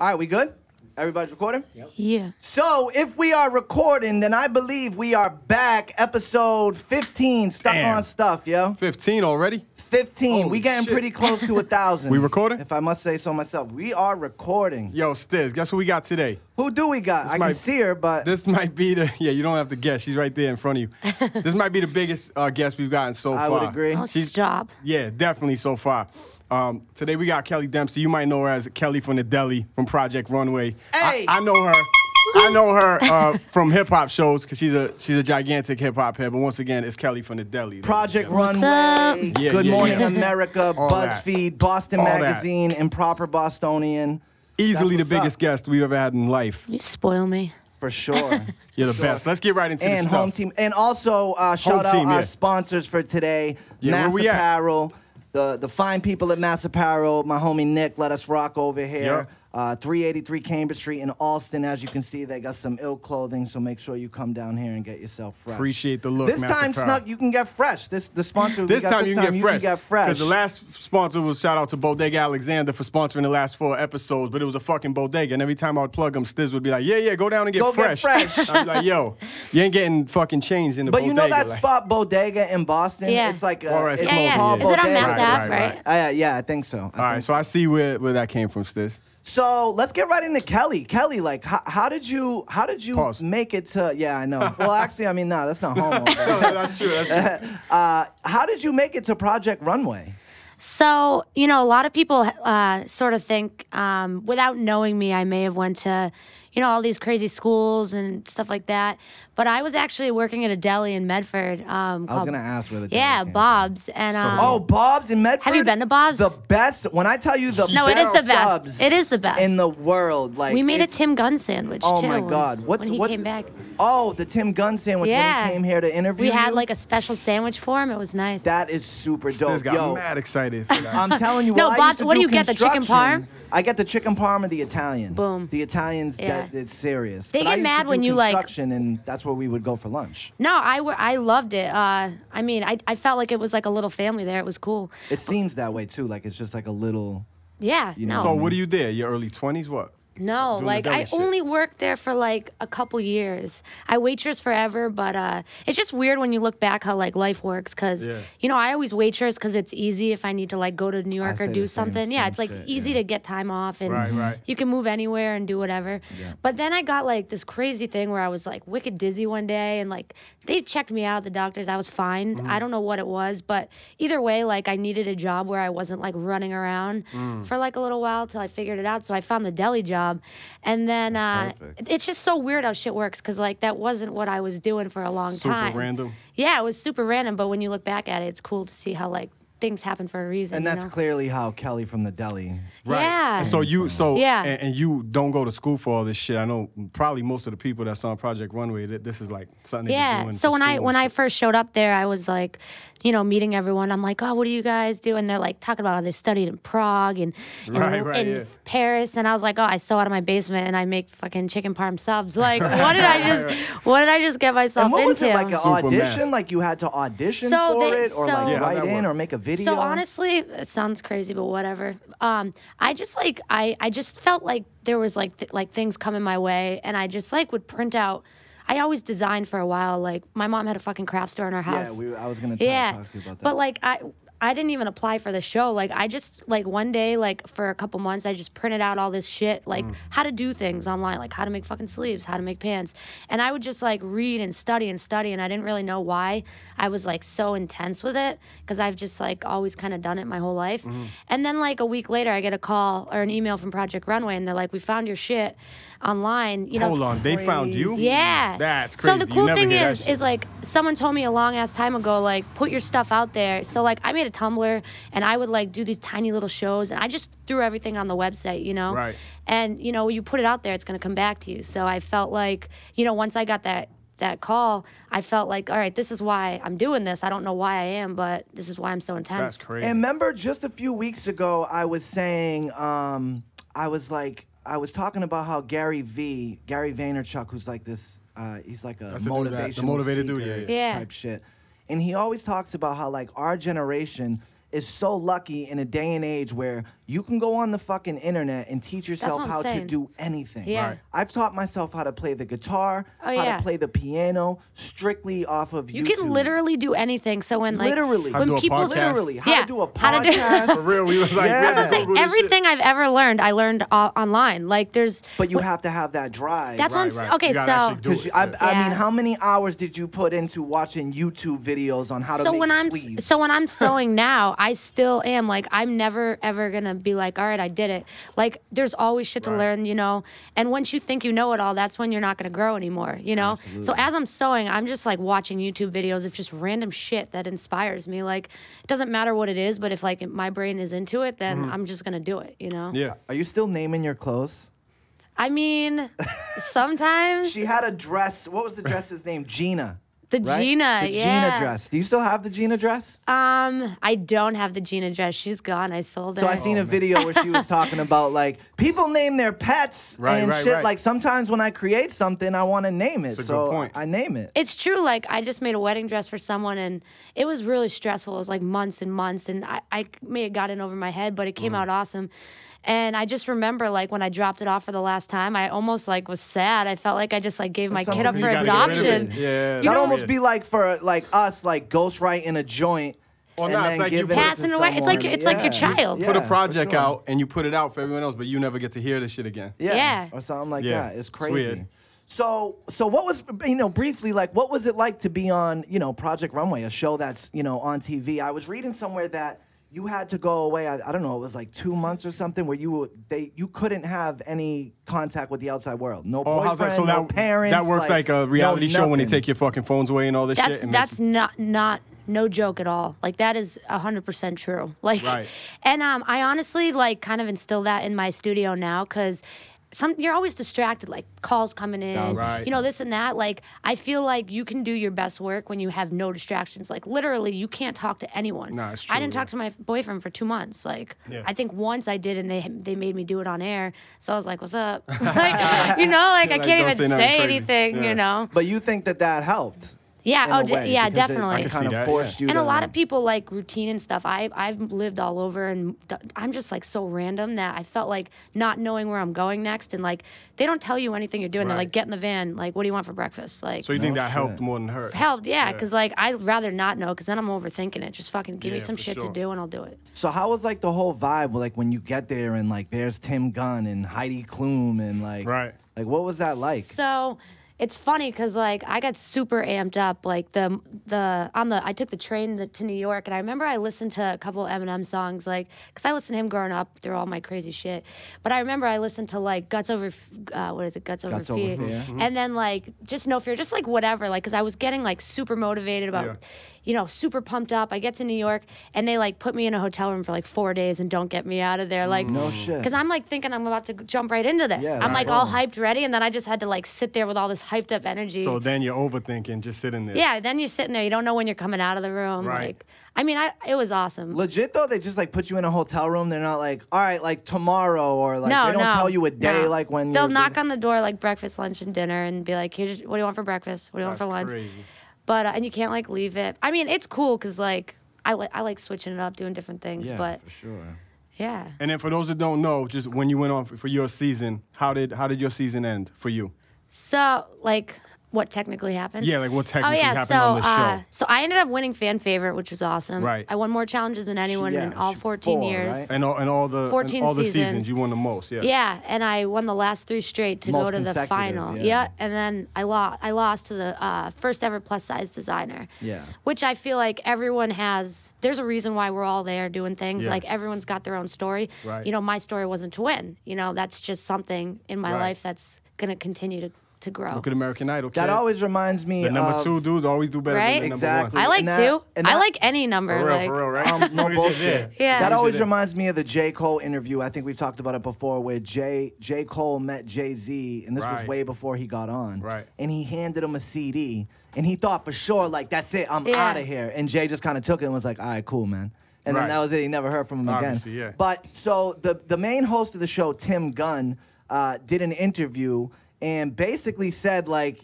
All right, we good? Everybody's recording? Yep. Yeah. So, if we are recording, then I believe we are back. Episode 15, Stuck on Stuff, yo. 15 already? 15. Holy we getting shit. pretty close to 1,000. We recording? If I must say so myself. We are recording. Yo, Stiz, guess what we got today? Who do we got? I can see her, but... This might be the... Yeah, you don't have to guess. She's right there in front of you. This might be the biggest guest we've gotten so far. I would agree. Oh, stop. Yeah, definitely so far. Today we got Kelly Dempsey. You might know her as Kelly from The Deli from Project Runway. Hey! I know her. I know her from hip-hop shows because she's a gigantic hip-hop head. But once again, it's Kelly from The Deli. Project What's Runway, up? Good Morning America, All BuzzFeed, Boston All that. Magazine, Improper Bostonian. Easily the That's what's biggest up. guest we've ever had in life. You spoil me. For sure. You're the Sure. best. Let's get right into And the stuff. home team. And also, shout out team, our yeah. sponsors for today. Yeah, Mass where we at? Apparel. The fine people at Mass Apparel. My homie Nick let us rock over here. Yep. 383 Cambridge Street in Alston. As you can see, they got some ill clothing, so make sure you come down here and get yourself fresh. Appreciate the look, This Mass time, Apparel. Snuk, you can get fresh. The sponsor we This got time this you time, can you get can fresh. get Because the last sponsor was shout out to Bodega Alexander for sponsoring the last 4 episodes, but it was a fucking bodega. And every time I would plug them, Stiz would be like, yeah, go down and get Go get fresh. fresh. I'd be like, yo, you ain't getting fucking changed in the But bodega. you know that like- spot Bodega in Boston? Yeah. It's like Or it's it's called- Yeah. called Is it on Bodega. Mass Ave, right. right? Yeah, I think so. All right, so I see where that came from, Stiz. So let's get right into Kelly. Kelly, like, how did you Pause. make it to? Yeah, I know. Well, actually, I mean, no, that's not homo. but- That's true. That's true. how did you make it to Project Runway? So, a lot of people sort of think, without knowing me, I may have went to, all these crazy schools and stuff like that. But I was actually working at a deli in Medford. I was gonna ask where the deli Yeah, came from. Bob's. And Oh, Bob's in Medford. Have you been to Bob's? The best. When I tell you the No, best it is the best. subs It is the best. in the world. Like we made a it's- Tim Gunn sandwich, Oh too. my God! What's when he what's came back. Oh, the Tim Gunn sandwich when Yeah. he came here to interview We had you? like a special sandwich for him. It was nice. That is super Stiz dope. got Yo, mad excited for that. I'm telling you. No, well, I Bob, used to what do you get, the chicken construction. parm? I get the chicken parm or the Italian. Boom. The Italian's Yeah. it's serious. They But get I used mad to do when you, like- construction, and that's where we would go for lunch. No, I loved it. I mean, I felt like it was like a little family there. It was cool. It seems that way too. Like it's just like a little. Yeah, You know, no. So what are you there? Your early 20s? What? No, Doing like the deli I shit. only worked there for like a couple years. I waitress forever, but it's just weird when you look back how like life works. Cause Yeah. I always waitress because it's easy if I need to like go to New York say or the do same- something. Yeah, same it's like shit, easy yeah. to get time off and Right. you can move anywhere and do whatever. Yeah. But then I got like this crazy thing where I was like wicked dizzy one day and like they checked me out, the doctors. I was fine. Mm-hmm. I don't know what it was, but either way, like I needed a job where I wasn't like running around Mm. for like a little while till I figured it out. So I found the deli job, and then perfect. it's just so weird how shit works because like that wasn't what I was doing for a long Super time. random. Yeah, it was super random, but when you look back at it, it's cool to see how like things happen for a reason. And you that's know? clearly how Kelly from the Deli. Yeah. So Yeah. and you don't go to school for all this shit. I know probably most of the people that's on Project Runway, this is like something they've been Yeah. doing. So for school when and I shit. first showed up there, I was like, meeting everyone. I'm like, oh, what do you guys do? And they're like talking about how they studied in Prague and Right, in yeah. Paris. And I was like, oh, I sew out of my basement and I make fucking chicken parm subs. Like, what did I just get myself And what into? was it like an Super audition? mess. Like you had to audition So for they- it, or so- like Yeah, how'd write that in, work? or make a video? So honestly, it sounds crazy, but whatever. I just like I just felt like there was like things coming my way, and I just like would print out. I always designed for a while. Like my mom had a fucking craft store in her house. I was gonna talk to you about that. But like I didn't even apply for the show. Like I just like one day, like for a couple months, I just printed out all this shit, like how to do things online, like how to make fucking sleeves, how to make pants. And I would just like read and study and study, and I didn't really know why I was like so intense with it, because I've just like always kind of done it my whole life. And then like a week later, I get a call or an email from Project Runway, and they're like, we found your shit online. Hold on, they found you? crazy. Yeah. That's So crazy. the You cool never thing hear that is shit. like someone told me a long ass time ago, like put your stuff out there. So like I made a Tumblr and I would like do these tiny little shows and I just threw everything on the website, Right. And you put it out there, it's gonna come back to you. So I felt like, once I got that call, I felt like, all right, this is why I'm doing this. I don't know why I am, but this is why I'm so intense. That's crazy. And remember, just a few weeks ago, I was saying, I was talking about how Gary Vaynerchuk, who's like this, he's like a That's the dude that- the motivational motivated speaker dude, yeah. type shit. And he always talks about how like our generation is so lucky in a day and age where You can go on the fucking internet and teach yourself what I'm how to saying. do anything. Yeah. Right. I've taught myself how to play the guitar, Oh, how yeah. to play the piano, strictly off of You YouTube. can literally do anything. So when like Literally. How to when do a people podcast. Literally, how yeah, to do a how to do- podcast. For real, we was like, Yeah. we had That's to what I'm saying, Google this shit. everything I've ever learned, I learned online. Like there's But you have to have that drive. that's what I'm Right, saying. right. Okay, You gotta so actually do Because it. I mean, Yeah. how many hours did you put into watching YouTube videos on how to make sleeves? So when I'm sewing now, I still am like I'm never ever gonna be like, all right, I did it. Like there's always shit to Right. learn, you know. And once you think you know it all, that's when you're not gonna grow anymore, you know. Absolutely. So as I'm sewing, I'm just like watching YouTube videos of just random shit that inspires me. Like it doesn't matter what it is, but if like my brain is into it, then I'm just gonna do it, you know. Yeah. Are you still naming your clothes? I mean, sometimes She had a dress. What was the dress's name? Gina. the Right? Gina, The yeah. Gina dress. Do you still have the Gina dress? I don't have the Gina dress. She's gone. I sold her. So I seen a video where she was talking about like people name their pets Right, and right, shit. right. Like sometimes when I create something, I want to name it. That's a So good point. I name it. It's true. Like I just made a wedding dress for someone, and it was really stressful. It was like months and months, and I may have gotten over my head, but it came out awesome. And I just remember like when I dropped it off for the last time, I almost like was sad. I felt like I just like gave my kid up something for you gotta get rid of adoption. it. Yeah. That'd know- almost be like for like us, like ghostwriting a joint Well, and nah, it's then like you giving Passing it to away. It's like someone. it's like your child. Yeah, Put a for project sure. out and you put it out for everyone else, but you never get to hear this shit again. Yeah. or something like Yeah, that. It's it's crazy. weird. So what was briefly like what was it like to be on Project Runway, a show that's on TV? I was reading somewhere that you had to go away. I don't know. It was like 2 months or something where you couldn't have any contact with the outside world. No Oh, how's boyfriend, that? So no parents. that works like a reality show when they nothing. take your fucking phones away and all this That's shit. and make that's you- not no joke at all. Like that is 100% true. Like, Right. and I honestly like kind of instill that in my studio now because. You're always distracted, like calls coming in, Right. this and that. Like, I feel like you can do your best work when you have no distractions. Like, literally, you can't talk to anyone. Nah, it's I true, didn't yeah. talk to my boyfriend for 2 months. Like, Yeah. I think once I did, and they made me do it on air. So I was like, "What's up?" like, I can't don't even say nothing say crazy. anything, Yeah. But you think that helped? Yeah. in Oh, a way, yeah, because definitely. It can kind see of that, forced you. And to, a lot of people like routine and stuff. I've lived all over, and I'm just like so random that I felt like not knowing where I'm going next, and like they don't tell you anything you're doing. They're Right. like, get in the van. Like, what do you want for breakfast? Like, So you think No that helped shit. more than hurt? helped, yeah, Yeah. because like I'd rather not know, because then I'm overthinking it. Just fucking give me Yeah, some for shit sure. to do, and I'll do it. So how was like the whole vibe? Like when you get there and like there's Tim Gunn and Heidi Klum and like Right. Like what was that like? So it's funny because like I got super amped up. Like I took the train to New York, and I remember I listened to a couple Eminem songs, like because I listened to him growing up through all my crazy shit. But I remember I listened to like Guts Over Guts Over Guts Over Fear, Fear. and then like just No Fear, just like whatever, like because I was getting like super motivated about. Super pumped up. I get to New York and they like put me in a hotel room for like 4 days and don't get me out of there. Like, No shit. because I'm like thinking I'm about to jump right into this. Yeah, I'm right like all on. hyped, ready, and then I just had to like sit there with all this hyped up energy. So then you're overthinking, just sitting there. Yeah, then you're sitting there. You don't know when you're coming out of the room. Right. Like, I mean, it was awesome. Legit though, they just like put you in a hotel room. They're not like, all right, like tomorrow, or like No, they don't no, tell you a day no. like when They'll you're knock on the door like breakfast, lunch, and dinner, and be like, "Here's what do you want for breakfast? What do you want That's for lunch?" crazy. But and you can't like leave it. I mean, it's cool because like I like switching it up, doing different things. Yeah, but for sure. yeah. And then for those that don't know, just when you went on for your season, how did your season end for you? So like, what technically happened? Yeah, like what technically happened so, on the show. So I ended up winning fan favorite, which was awesome. Right. I won more challenges than anyone in all 14 4, years. right? And all the 14 all the seasons. seasons you won the most. Yeah. Yeah, and I won the last 3 straight to Most go to the consecutive, final. yeah. And then I lost to the first ever plus size designer. Yeah. Which I feel like everyone has. There's a reason why we're all there doing things. Yeah. Like everyone's got their own story. Right. My story wasn't to win. That's just something in my Right. life that's gonna continue to grow. Look at American Idol. That kid. always reminds me The number of 2 dudes always do better Right? than the Exactly. number I like And 2. and I that- like any number. 1. like, For real, right? no As long as bullshit. you're there. Yeah. That As always you're there. reminds me of the J. Cole interview. I think we've talked about it before, where J. Cole met Jay-Z, and this was Right. way before he got on. Right. And he handed him a CD, and he thought for sure, like, that's it, I'm Yeah. out of here. And Jay just kind of took it and was like, all right, cool, man. And Right. then that was it. He never heard from him Obviously, again. yeah. But so the main host of the show, Tim Gunn, did an interview and basically said, like,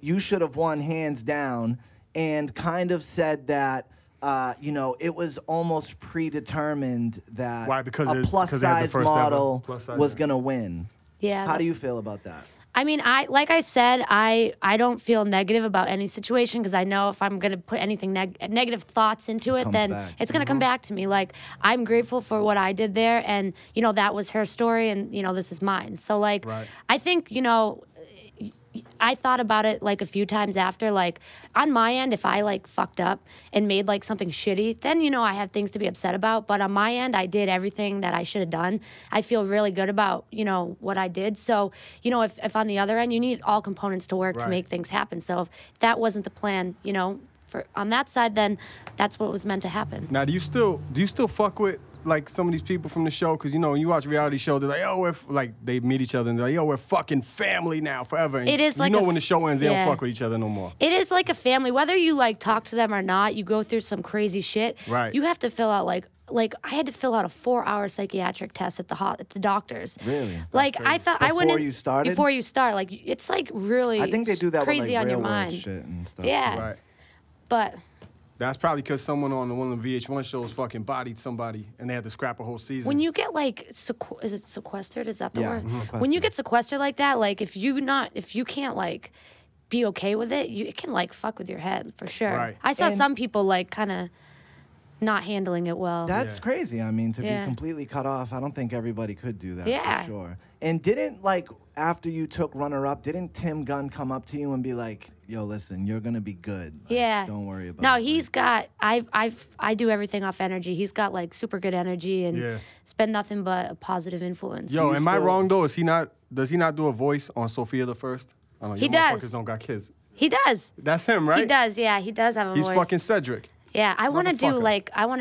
you should have won hands down, and kind of said that you know, it was almost predetermined that Why? Because a plus-size model was going to win. Yeah. How do you feel about that? I mean, like I said, I don't feel negative about any situation because I know if I'm gonna put anything negative thoughts into it, then it's gonna come back to me. Like, I'm grateful for what I did there, and you know that was her story, and you know this is mine. So like, I think you know. I thought about it like a few times after, like on my end, if I like fucked up and made like something shitty, then, you know, I have things to be upset about. But on my end, I did everything that I should have done. I feel really good about, you know, what I did. So, you know, if on the other end, you need all components to work to make things happen. So if that wasn't the plan, you know, for on that side, then that's what was meant to happen. Now, do you still fuck with like some of these people from the show? Because you know when you watch reality show, they're like, oh, we're like they meet each other and they're like, yo, we're fucking family now forever. And it is like you know when the show ends, they don't fuck with each other no more. It is like a family. Whether you like talk to them or not, you go through some crazy shit. Right. You have to fill out like I had to fill out a 4-hour psychiatric test at the doctors. Really? Like I thought I wouldn't. Before you started? Before you start, like it's like really. I think they do that crazy with like on real your world mind. shit and stuff. Yeah. Right. But. That's probably because someone on one of the VH1 shows fucking bodied somebody and they had to scrap a whole season. When you get like, is it sequestered? Is that the word? Sequestered. When you get sequestered like that, like if you can't like be okay with it, it can like fuck with your head for sure. Right. I saw some people like kind of not handling it well. That's crazy. I mean, to be completely cut off, I don't think everybody could do that for sure. And didn't like after you took runner-up, didn't Tim Gunn come up to you and be like, yo, listen, you're gonna be good. Like, don't worry about it. No, he's got I do everything off energy. He's got like super good energy and it's been nothing but a positive influence. Yo, am I wrong though? Does he not do a voice on Sophia the First? I don't know, he does. Motherfuckers don't got kids. He does. That's him, right? He does, yeah. He does have a voice. He's fucking Cedric. Yeah, I want to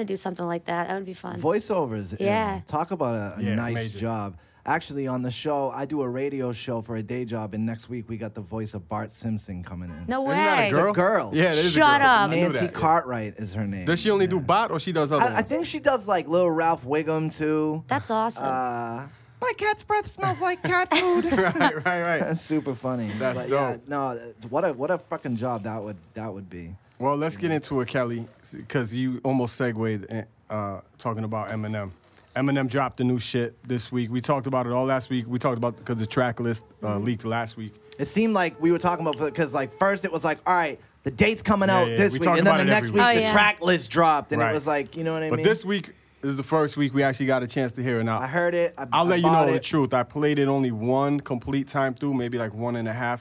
do something like that. That would be fun. Voiceovers. Yeah. Talk about a nice major. job. Actually, on the show, I do a radio show for a day job, and next week we got the voice of Bart Simpson coming in. No way. Isn't that a girl? It's a girl. Yeah, it is Shut a girl. up. Nancy Cartwright is her name. Does she only do Bot or she does other ones? I think she does like Little Ralph Wiggum too. That's awesome. My cat's breath smells like cat food. right. That's super funny. That's but dope. Yeah, no, what a fucking job that would be. Well, let's get into it, Kelly, because you almost segued talking about Eminem. Eminem dropped the new shit this week. We talked about it all last week. We talked about because the track list leaked last week. It seemed like we were talking about because like first it was like, all right, the date's coming out this week, and then the next week the track list dropped, and it was like, you know what I mean? But this week is the first week we actually got a chance to hear it. Now I heard it. I'll let you know the truth. I played it only one complete time through, maybe like 1.5.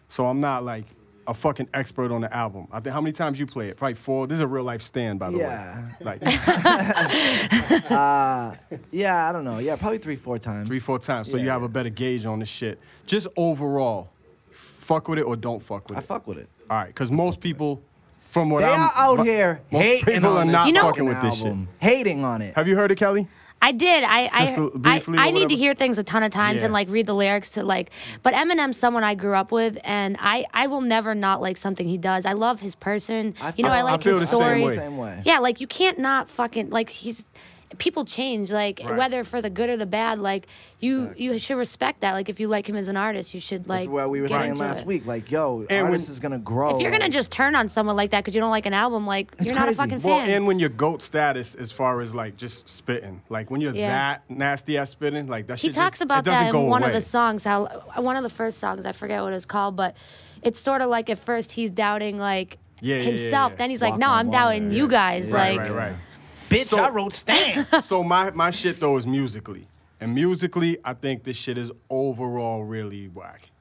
So I'm not like a fucking expert on the album. I think how many times you play it? Probably 4. This is a real life stand, by the way. Like, yeah, I don't know. Yeah, probably 3-4 times. 3-4 times. So you have a better gauge on the shit. Just overall, fuck with it or don't fuck with it. I fuck with it. All right, because most people, from what they are out here hating on this fucking with this shit. Hating on it. Have you heard it, Kelly? I did. Briefly I need to hear things a ton of times and like read the lyrics to like. But Eminem's someone I grew up with, and I will never not like something he does. I love his person. I like his stories. Same way. Yeah, like you can't not fucking like he's. People change, like whether for the good or the bad. Like you should respect that. Like if you like him as an artist, you should like. That's what we were saying last week. Like, yo, artist is gonna grow. If you're gonna just turn on someone like that because you don't like an album, like you're not a fucking fan. Well, and when you're GOAT status, as far as like just spitting, like when you're that nasty at spitting, like that shit. He talks about that in one of the songs. How one of the first songs, I forget what it's called, but it's sort of like at first he's doubting like himself. Then he's like, no, I'm doubting you guys. Right. Bitch, I wrote Stan. So my shit though is musically. And musically, I think this shit is overall really whack.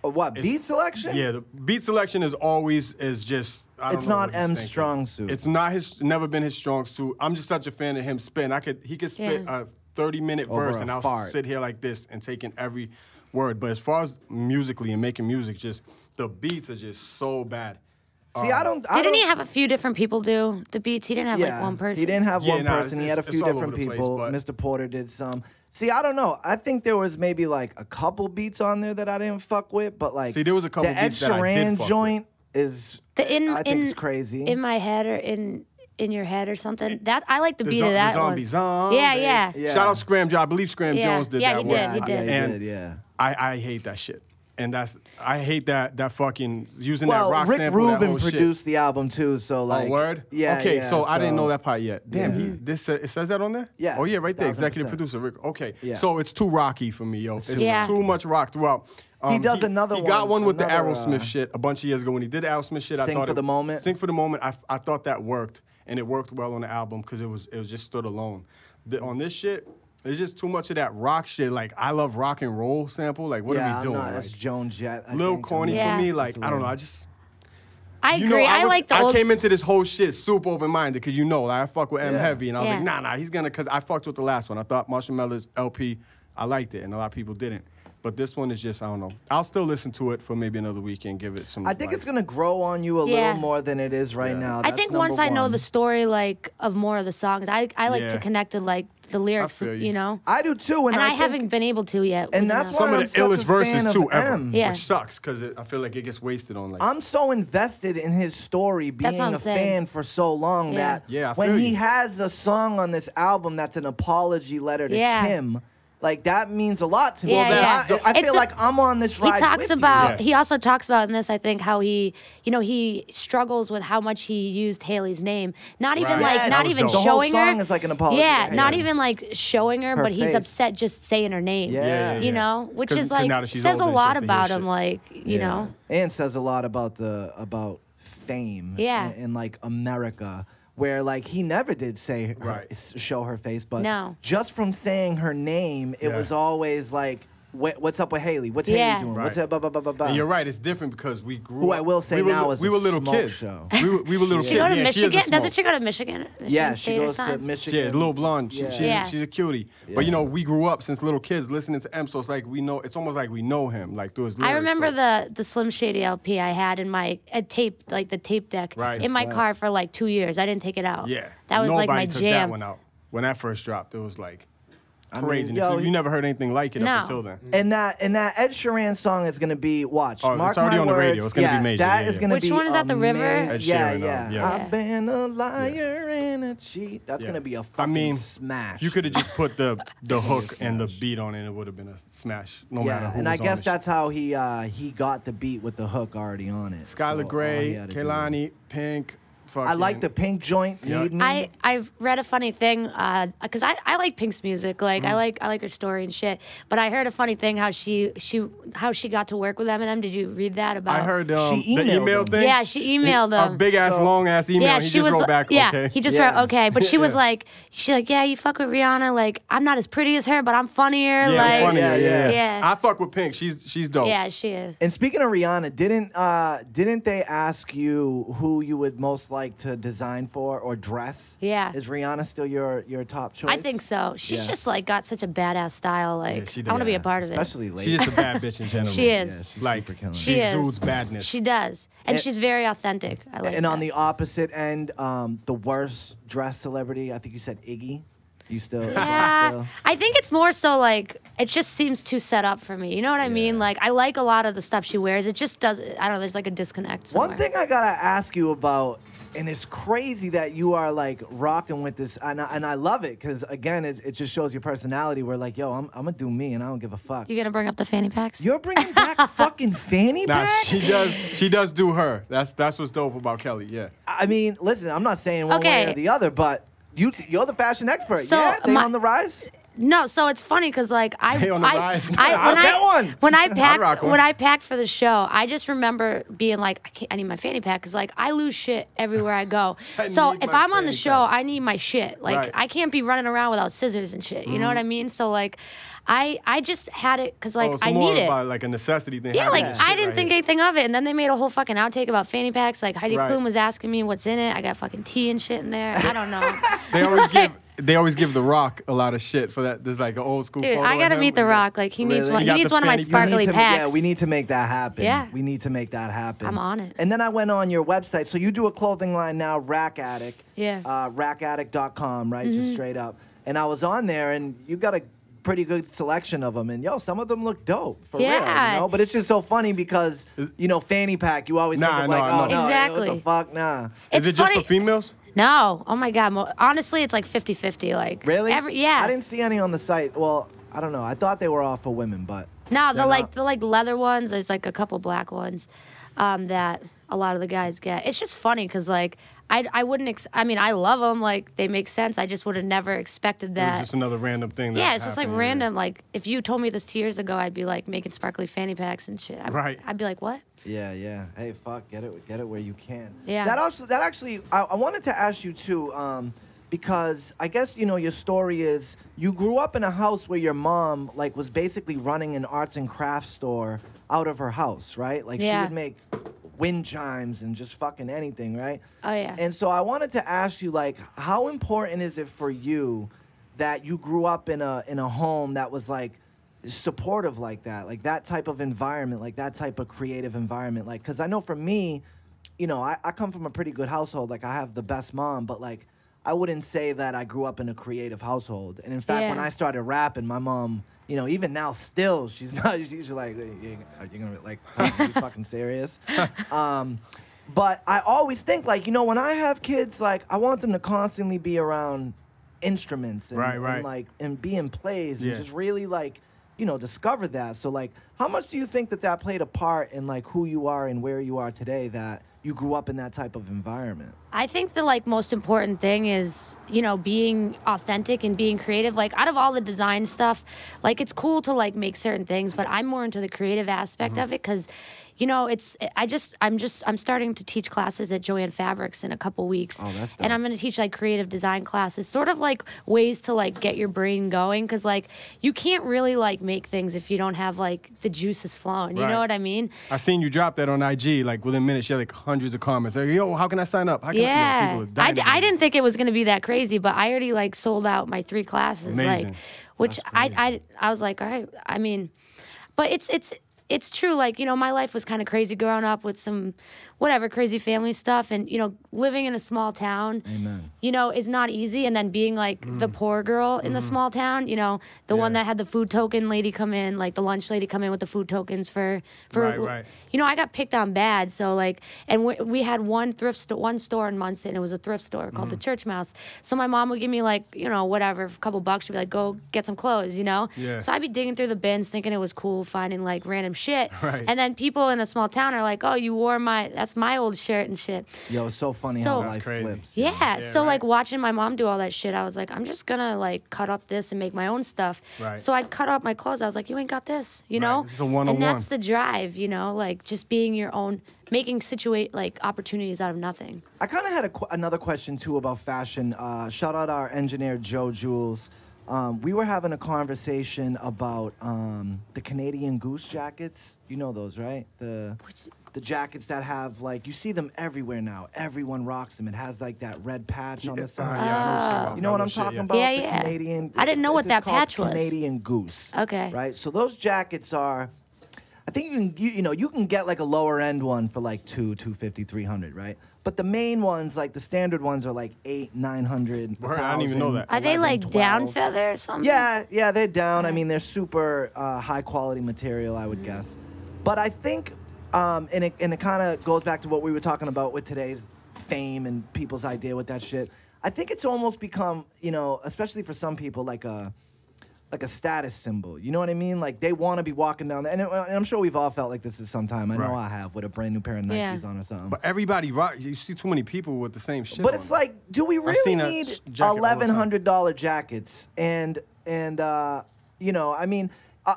What, beat selection? Yeah, the beat selection is always just I don't it's know not what he's M's thinking. strong suit. It's not never been his strong suit. I'm just such a fan of him spitting. He could spit a 30-minute verse and I'll sit here like this and take in every word. But as far as musically and making music, just the beats are just so bad. See, Didn't he have a few different people do the beats? He didn't have like one person. He didn't have one person. He had a few different people. Mr. Porter did some. See, I don't know. I think there was maybe like a couple beats on there that I didn't fuck with, but like there was a couple the Ed beats that I did Sheeran fuck joint is I think it's crazy. In my head or in your head or something. That I like the beat of that one. Yeah. Shout out Scram Jones. I believe Scram Jones did that one. He did. Yeah. I hate that shit. And I hate that fucking using that rock Rick sample. Rubin that whole produced the album too, so like. Oh, word? Yeah. Okay, yeah, so I didn't know that part yet. Damn, it says that on there? Yeah. Oh yeah, right there, 1000%. executive producer Rick. Okay, Yeah. so it's too rocky for me, yo. It's Yeah. too much rock throughout. He does another He got one with the another, Aerosmith shit a bunch of years ago. When he did the Aerosmith shit, I Sing thought for the Moment? Sing for the Moment. I thought that worked, and it worked well on the album because it was just stood alone. On this shit, it's just too much of that rock shit. Like, I love rock and roll sample. Like, what are we doing? That's Joan Jett. Little corny Yeah. for me. Like, I don't know. I agree. I like the old. I came into this whole shit super open-minded because like, I fuck with M heavy, and I was Yeah. like, nah, he's gonna, because I fucked with the last one. I thought Marshall Mathers LP, I liked it, and a lot of people didn't. But this one is just, I don't know. I'll still listen to it for maybe another week and give it some. I think it's gonna grow on you a little more than it is right now. I think once I know the story, like, of more of the songs, I like to connect to, like, the lyrics, you know? I do too, and I haven't been able to yet. And that's why some I'm of the illest such a verses fan too of ever, M. Yeah. which sucks because I feel like it gets wasted on like. I'm so invested in his story, being what I'm a saying. fan for so long that I when feel he you. has a song on this album that's an apology letter to Kim, like that means a lot to me. Yeah, Because I feel like I'm on this ride. He talks with about. you. He also talks about in this, I think, how he struggles with how much he used Haley's name. Not even Right. like, Yes. not That was even dope. The whole showing her. song is like an apology. Yeah, to not Haley. even like showing her, Her but he's face. upset just saying her name. Yeah. You know, which 'Cause is like now that she's says a older, lot it's just to hear about him. shit. Like you know. and says a lot about fame. Yeah. in like America. Where like he never did say show her face, but No. just from saying her name, it was always like, what's up with Haley? What's Yeah. Haley doing? Right. What's up? Blah, blah, blah, blah, blah. And you're right, it's different because we grew Who up. I will say we were, now is we a were little smoke kids. show. We were little She kids. go to Yeah, she is a Michigan. Doesn't smoke. she go to Michigan? Yeah, Michigan she State or goes to something? Michigan. Yeah, little blonde. Yeah. She's a cutie. But you know, we grew up since little kids listening to M, so it's like we know. It's almost like we know him, like through his lyrics. I remember so. the Slim Shady LP I had in my tape, like the tape deck, Right. in my car for like 2 years. I didn't take it out. Yeah, that was nobody like my took jam. that one out when that first dropped. It was like mean, crazy. yo, you never heard anything like it No. up until then. And that Ed Sheeran song is gonna be watch. Oh, Mark it's already my on the words, radio. It's gonna be major. That Yeah, is yeah. gonna Which be one is that, The River? Ed Yeah, Sheeran, yeah. yeah. I've been a liar and a cheat. That's gonna be a fucking smash. You could have just put the hook and the beat on it, and it would have been a smash, no matter who and was I on guess the that's how he got the beat with the hook already on it. Skylar So all Grey, he had to do Kehlani, Pink. I like the Pink joint. Yeah. Need Me. I've read a funny thing because I like Pink's music, like I like her story and shit. But I heard a funny thing how she got to work with Eminem. Did you read that about? I heard She the emailed email him. thing. Yeah, she emailed A him. big ass, So- long ass email. Yeah, he she just was. wrote back, yeah, okay. he just Yeah. wrote okay, but she was Yeah. like, she's like, yeah, you fuck with Rihanna. Like, I'm not as pretty as her, but I'm funnier. Yeah, like, funnier, yeah. Yeah. I fuck with Pink. She's dope. yeah, she is. And speaking of Rihanna, didn't they ask you who you would most like to design for or dress? Yeah. Is Rihanna still your top choice? I think so. She's Yeah. just like got such a badass style. Like, she I want to be a does. part of it. Especially lately. She's just a bad bitch in general. She is. Yeah, she's Like, super killing. She she is. exudes badness. She does, and And- she's very authentic. I like And that. on the opposite end, the worst dressed celebrity, I think you said Iggy. You still? Yeah, still? I think it's more so like it just seems too set up for me. You know what I mean? Like I like a lot of the stuff she wears. It just does. I don't know. There's like a disconnect somewhere. One thing I gotta ask you about, and it's crazy that you are like rocking with this, and I love it because again, it just shows your personality. Where like, yo, I'm gonna do me, and I don't give a fuck. You gonna bring up the fanny packs? You're bringing back fucking fanny Nah, packs. she does do her. That's what's dope about Kelly. Yeah. I mean, listen, I'm not saying one way Okay. or the other, but you're the fashion expert. So, yeah, they my- on the rise. No, so it's funny because like Hey, on the rise. I'll get one. when I rock packed one. when I packed for the show, I just remember being like, I need my fanny pack because like I lose shit everywhere I go. I So need if my I'm on the fanny show, pack. I need my shit. Like Right. I can't be running around without scissors and shit. You know what I mean? So like, I just had it because like it's I more need it. about like a necessity thing. Yeah, having like that I shit didn't right think here. anything of it, and then they made a whole fucking outtake about fanny packs. Like Heidi Right. Klum was asking me what's in it. I got fucking tea and shit in there. I don't know. They always give The Rock a lot of shit for that. There's like an old school Dude, photo I gotta of meet him. The Rock. Like he needs Really? one. You He got needs the one of my fanny- sparkly packs. Yeah, we need to make that happen. Yeah. We need to make that happen. I'm on it. And then I went on your website. So you do a clothing line now, Rack Addik. Yeah. Rackaddik.com, right? Just straight up. And I was on there, and you got a pretty good selection of them. And yo, some of them look dope for real. Yeah. You know? But it's just so funny because fanny pack. You always think Nah, of like, no, oh no. no, Exactly. what the fuck, nah. Is It's it just funny. for females? No. Oh my God. Honestly, it's like 50-50. Like Really? yeah. I didn't see any on the site. Well, I don't know. I thought they were all for women, but No, the leather ones. There's like a couple black ones that a lot of the guys get. It's just funny because like I wouldn't. I mean, I love them. Like they make sense. I just would have never expected that. It was just another random thing. Yeah, it's just like random. Like if you told me this 2 years ago, I'd be like making sparkly fanny packs and shit. I'd be like, what? Yeah, yeah. Hey, fuck, get it where you can. Yeah. That actually, I wanted to ask you too, because I guess your story is you grew up in a house where your mom like was basically running an arts and crafts store out of her house, right? Like she would make wind chimes and just fucking anything, right? Oh yeah. And so I wanted to ask you, like, how important is it for you that you grew up in a home that was like supportive like that type of environment, like that type of creative environment? Like, because I know for me, I come from a pretty good household. Like I have the best mom, but like I wouldn't say that I grew up in a creative household. And in fact, when I started rapping, my mom, even now still, she's like, are you gonna like, are you fucking serious? But I always think like, when I have kids, like I want them to constantly be around instruments and, and like and be in plays and just really like discover that. So like, how much do you think that played a part in like who you are and where you are today, that you grew up in that type of environment? I think the like most important thing is, being authentic and being creative. Like out of all the design stuff, like it's cool to like make certain things, but I'm more into the creative aspect of it because I'm starting to teach classes at Joanne Fabrics in a couple weeks. Oh, that's dope. And I'm going to teach like creative design classes, sort of like ways to like get your brain going. Cause like you can't really like make things if you don't have like the juices flowing. You know what I mean? I seen you drop that on IG. Like within minutes, you had like hundreds of comments. Like, yo, how can I sign up? How can I didn't think it was going to be that crazy, but I already like sold out my 3 classes. Amazing. Like, which I was like, all right. I mean, but it's true. Like, my life was kind of crazy growing up with some crazy family stuff. And, living in a small town, is not easy. And then being like the poor girl in the small town, the one that had the food token lady come in, like the lunch lady come in with the food tokens for right. I got picked on bad. So like, and we had one store in Munson. It was a thrift store called the Church Mouse. So my mom would give me like, a couple bucks. She'd be like, go get some clothes, Yeah. So I'd be digging through the bins thinking it was cool, finding like random shit. Right. And then people in a small town are like, oh, you wore that's my old shirt and shit. Yo, it's so funny how life flips. Yeah. So like watching my mom do all that shit, I was like, I'm just gonna like cut up this and make my own stuff. Right. So I'd cut up my clothes. I was like, you ain't got this, know? This is a one-on-one. And that's the drive, like just being your own, making opportunities out of nothing. I kind of had another question too about fashion. Shout out our engineer Joe Jules. We were having a conversation about the Canadian Goose jackets. You know those, right? The jackets that have like, you see them everywhere now. Everyone rocks them. It has like that red patch on the side. You know what I'm talking about? Yeah. The Canadian. I didn't know what that patch was. Canadian Goose. Okay. Right. So those jackets are, I think you can get like a lower end one for like $250, $300, right? But the main ones, like the standard ones, are like $800, $900. I didn't even know that. Are they like 12. down feather or something? Yeah, they're down. I mean, they're super high quality material, I would guess. But I think, and it kind of goes back to what we were talking about with today's fame and people's idea with that shit. I think it's almost become, especially for some people, like a status symbol. You know what I mean? Like they want to be walking down there. And I'm sure we've all felt like this at some time. I know I have, with a brand new pair of Nikes on or something. But everybody rock. You see too many people with the same shit. But it's like, do we really need $1,100 jackets? And I mean,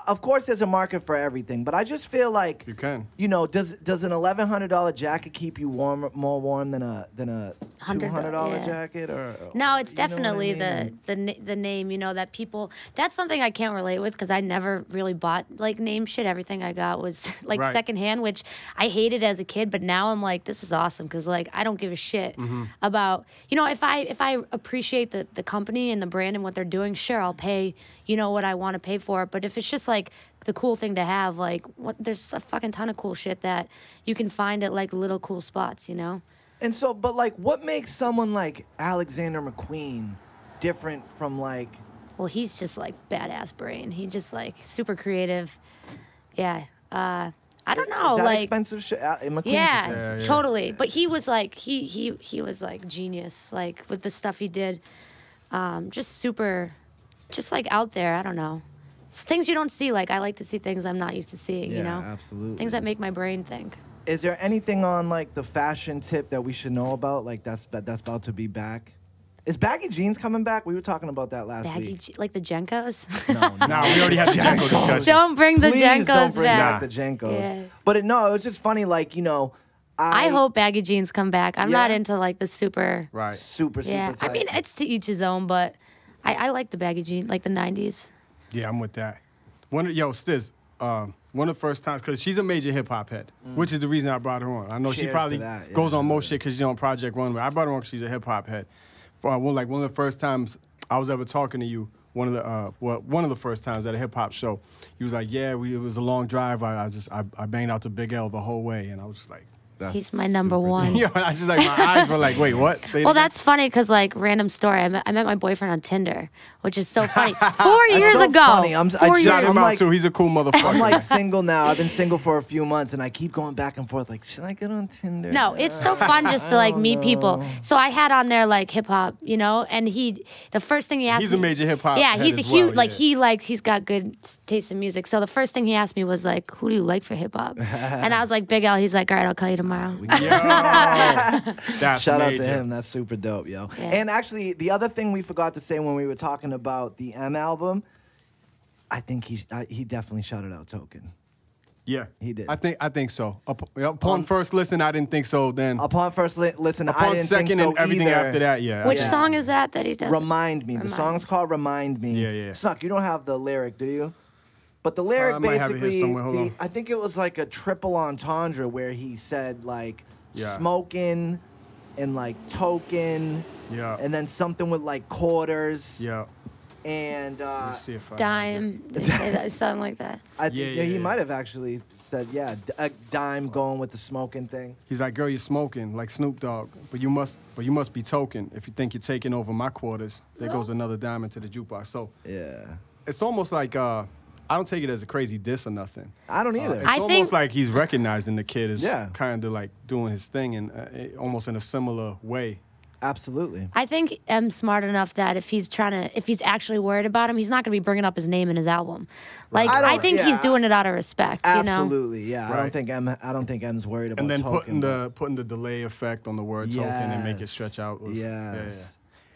of course there's a market for everything, but I just feel like you can. Does an $1,100 jacket keep you more warm than a $200 jacket? Or no, it's definitely I mean? the name. That people. That's something I can't relate with because I never really bought like name shit. Everything I got was like secondhand, which I hated as a kid. But now I'm like, this is awesome because like I don't give a shit about if I appreciate the company and the brand and what they're doing, sure I'll pay what I want to pay for it. But if it's just like the cool thing to have, like there's a fucking ton of cool shit that you can find at like little cool spots, And so, but like, what makes someone like Alexander McQueen different from like? Well, he's just like badass brain. He just like super creative. Yeah. I don't know. Is that like expensive shit? McQueen's yeah, totally. But he was like he was like genius, like with the stuff he did. Just super, just like out there. I don't know. things you don't see. Like, I like to see things I'm not used to seeing, you know? Absolutely. Things that make my brain think. Is there anything on, like, the fashion tip that we should know about? Like, that's about to be back? Is baggy jeans coming back? We were talking about that last week. Like the Jenkos? No, we already had the Jenko discussion. Don't bring the Please Jenkos don't bring back. the Jenkos. Yeah. But it was just funny, like, you know, I hope baggy jeans come back. I'm not into, like, the super... Right. Super tight. I mean, it's to each his own, but I like the baggy jeans, like the 90s. Yeah, I'm with that. Stiz, one of the first times, because she's a major hip-hop head, which is the reason I brought her on. I know she probably goes on most shit because she's on Project Runway. I brought her on because she's a hip-hop head. One of the first times I was ever talking to you, one of the first times at a hip-hop show, he was like, it was a long drive. I banged out to Big L the whole way, and I was just like, he's my number one. Yeah, I just like, my eyes were like, wait, what? Well, that's funny because, like, random story. I met my boyfriend on Tinder, which is so funny. 4 years ago. Funny. I shot him out too. He's a cool motherfucker. I'm like single now. I've been single for a few months, and I keep going back and forth. Like, should I get on Tinder? No, it's so fun just to like meet people. So I had on there like hip hop, you know, and the first thing he asked me. He's a major hip hop. Yeah, he's a huge well, he's got good taste in music. So the first thing he asked me was like, "Who do you like for hip hop?" And I was like, "Big L." He's like, "All right, I'll call you tomorrow." Shout out to him. That's super dope, yo. Yeah. And actually, the other thing we forgot to say when we were talking about the M album, I think he definitely shouted out Token. Yeah, he did. I think so. Upon first listen, I didn't think so. Then upon first listen, I didn't second think so and everything either. after that, yeah. Which song is that he does? Remind Me. The song's called Remind Me. Yeah. Snuk, you don't have the lyric, do you? But the lyric basically, I think it was like a triple entendre where he said like smoking and like token, and then something with like quarters, and dime, something like that. I think he might have actually said a dime going with the smoking thing. He's like, girl, you're smoking like Snoop Dogg, but you must be token if you think you're taking over my quarters. There goes another dime into the jukebox. So it's almost like I don't take it as a crazy diss or nothing. I don't either. It's almost like he's recognizing the kid is kind of like doing his thing and almost in a similar way. Absolutely. I think M's smart enough that if he's actually worried about him, he's not going to be bringing up his name in his album. Like I think he's doing it out of respect. Absolutely, you know? I don't think M's worried about. And then token, putting the delay effect on the word token and make it stretch out. Yeah.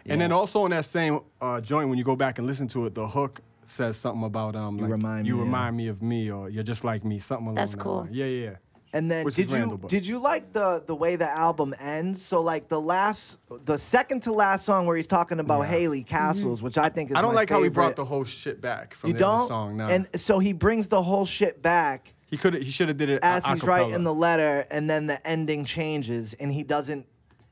And then also on that same joint, when you go back and listen to it, the hook says something about you remind me of me, or you're just like me, something along that line. Cool. Yeah. And then did you like the way the album ends? So like the second to last song where he's talking about Haley Castles, which I think is I don't like favorite. how he brought the whole shit back from the other song. No. And so he brings the whole shit back. He should have did it as he's acapella. writing the letter, and then the ending changes, and he doesn't,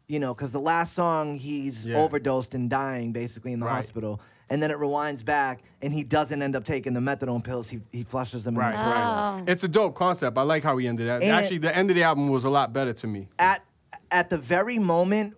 because the last song he's overdosed and dying basically in the hospital. And then it rewinds back, and he doesn't end up taking the methadone pills. He flushes them in the toilet. Oh. It's a dope concept. I like how he ended that. Actually, the end of the album was a lot better to me. At the very moment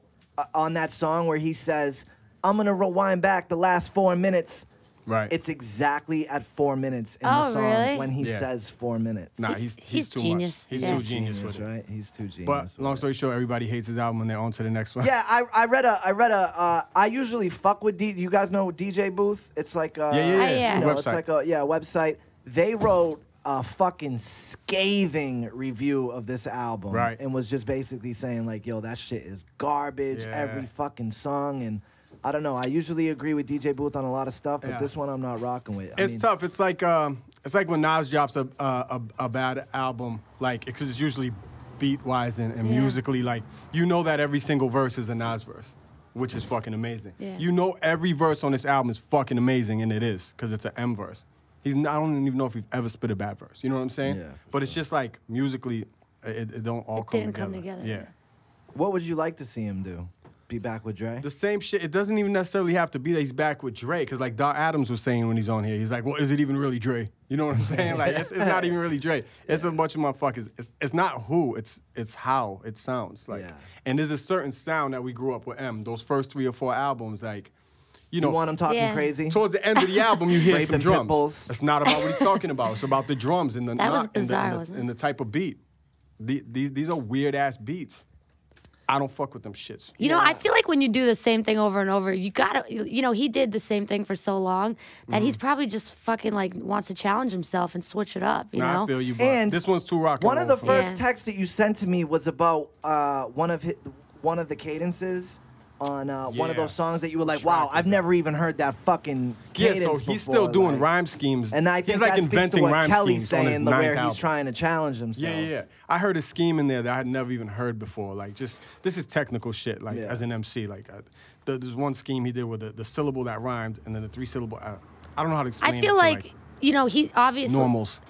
on that song where he says, "I'm gonna rewind back the last 4 minutes." Right. It's exactly at 4 minutes in the song when he says 4 minutes. Nah, he's too genius. Much. He's too genius with it. Right? He's too genius. But long story short, everybody hates his album and they're on to the next one. Yeah, I usually fuck with you guys know DJ Booth? It's like website. It's like a website. They wrote a fucking scathing review of this album. Right. And was just basically saying like, yo, that shit is garbage, every fucking song. And I don't know. I usually agree with DJ Booth on a lot of stuff, but this one I'm not rocking with. It's tough. It's like when Nas drops a bad album, like because it's usually beat wise and musically, like you know that every single verse is a Nas verse, which is fucking amazing. Yeah. You know every verse on this album is fucking amazing, and it is because it's an M verse. I don't even know if he's ever spit a bad verse. You know what I'm saying? Yeah. But it's just like musically, it don't all come together. Didn't come together. Yeah. What would you like to see him do? Be back with Dre? The same shit. It doesn't even necessarily have to be that he's back with Dre, because like Doc Adams was saying when he's on here, he's like, well, is it even really Dre? You know what I'm saying? Like, it's not even really Dre. It's a bunch of motherfuckers. It's not who, it's how it sounds. Like, and there's a certain sound that we grew up with M. Those first 3 or 4 albums, like, you know. You want him talking crazy? Towards the end of the album, you hear some Raping drums. pit bulls. It's not about what he's talking about. It's about the drums and the That was knock bizarre, wasn't it? and the type of beat. These are weird ass beats. I don't fuck with them shits. You know, I feel like when you do the same thing over and over, you gotta, you know, he did the same thing for so long that he's probably just fucking like wants to challenge himself and switch it up, you know? I feel you, but And this one's too rock and One of the roll for first me. texts that you sent to me was about one of the cadences on one of those songs that you were like, wow, I've never even heard that fucking cadence so before. he's still doing like, rhyme schemes. And I think he's like that speaks to inventing what rhyme Kelly's schemes on his saying, ninth where he's album. trying to challenge himself. Yeah. I heard a scheme in there that I had never even heard before. Like, just, this is technical shit, like, as an MC. Like, there's one scheme he did with the syllable that rhymed and then the 3-syllable. I don't know how to explain it. I feel like, you know, he obviously... Normals.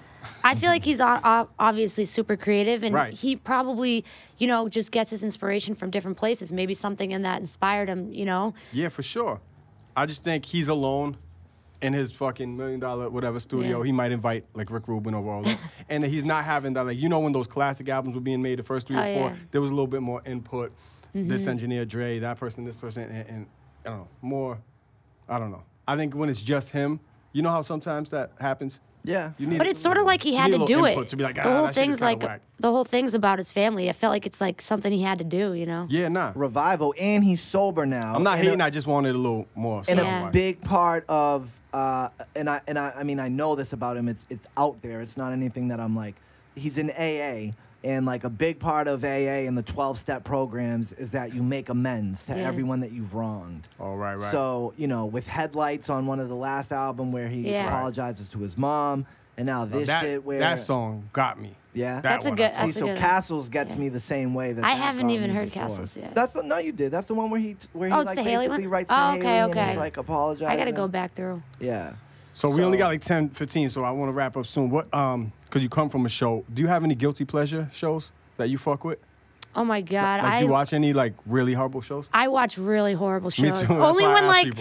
I feel like he's obviously super creative, and he probably, you know, just gets his inspiration from different places. Maybe something in that inspired him, you know? Yeah, for sure. I just think he's alone in his fucking $1 million whatever studio. He might invite like Rick Rubin or all that. And he's not having that, like, you know, when those classic albums were being made, the first 3 or 4, there was a little bit more input. This engineer, Dre, that person, this person, and I don't know, more, I don't know. I think when it's just him, you know how sometimes that happens? Yeah. But it's sort of like he had to do it. To be like, the whole that shit is thing's like, whack. the whole thing's about his family. I felt like it's like something he had to do, you know? Yeah, nah. Revival, and he's sober now. I'm not hating, I just wanted a little more. And a big part of, and I mean, I know this about him, it's out there. It's not anything that I'm like, he's in AA. And like a big part of AA and the 12-step programs is that you make amends to everyone that you've wronged. Oh, right. So, you know, with Headlights on one of the last album where he apologizes to his mom, and now this shit where... That song got me. Yeah? That's a good... See, so Castles gets me the same way that I that haven't got even me heard before. Castles yet. No, you did. That's the one where he it's like the Haley basically one? writes to Haley and he's like apologizing. I gotta go back through. Yeah. So we only got like 10, 15, so I want to wrap up soon. What, because you come from a show, do you have any guilty pleasure shows that you fuck with? Oh my God. Like, you watch any like really horrible shows? I watch really horrible shows. Me too. Only when like,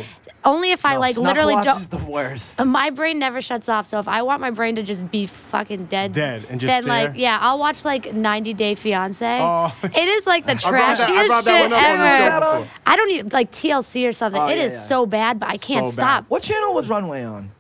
only if I like literally don't. Is the worst. My brain never shuts off. So if I want my brain to just be fucking dead, and just then stare? like I'll watch like 90 Day Fiance. Oh. It is like the I brought trashiest that shit one up on the show ever. before. I don't even like TLC or something. Oh, it yeah, is so bad, but I can't So stop. bad. What channel was Runway on?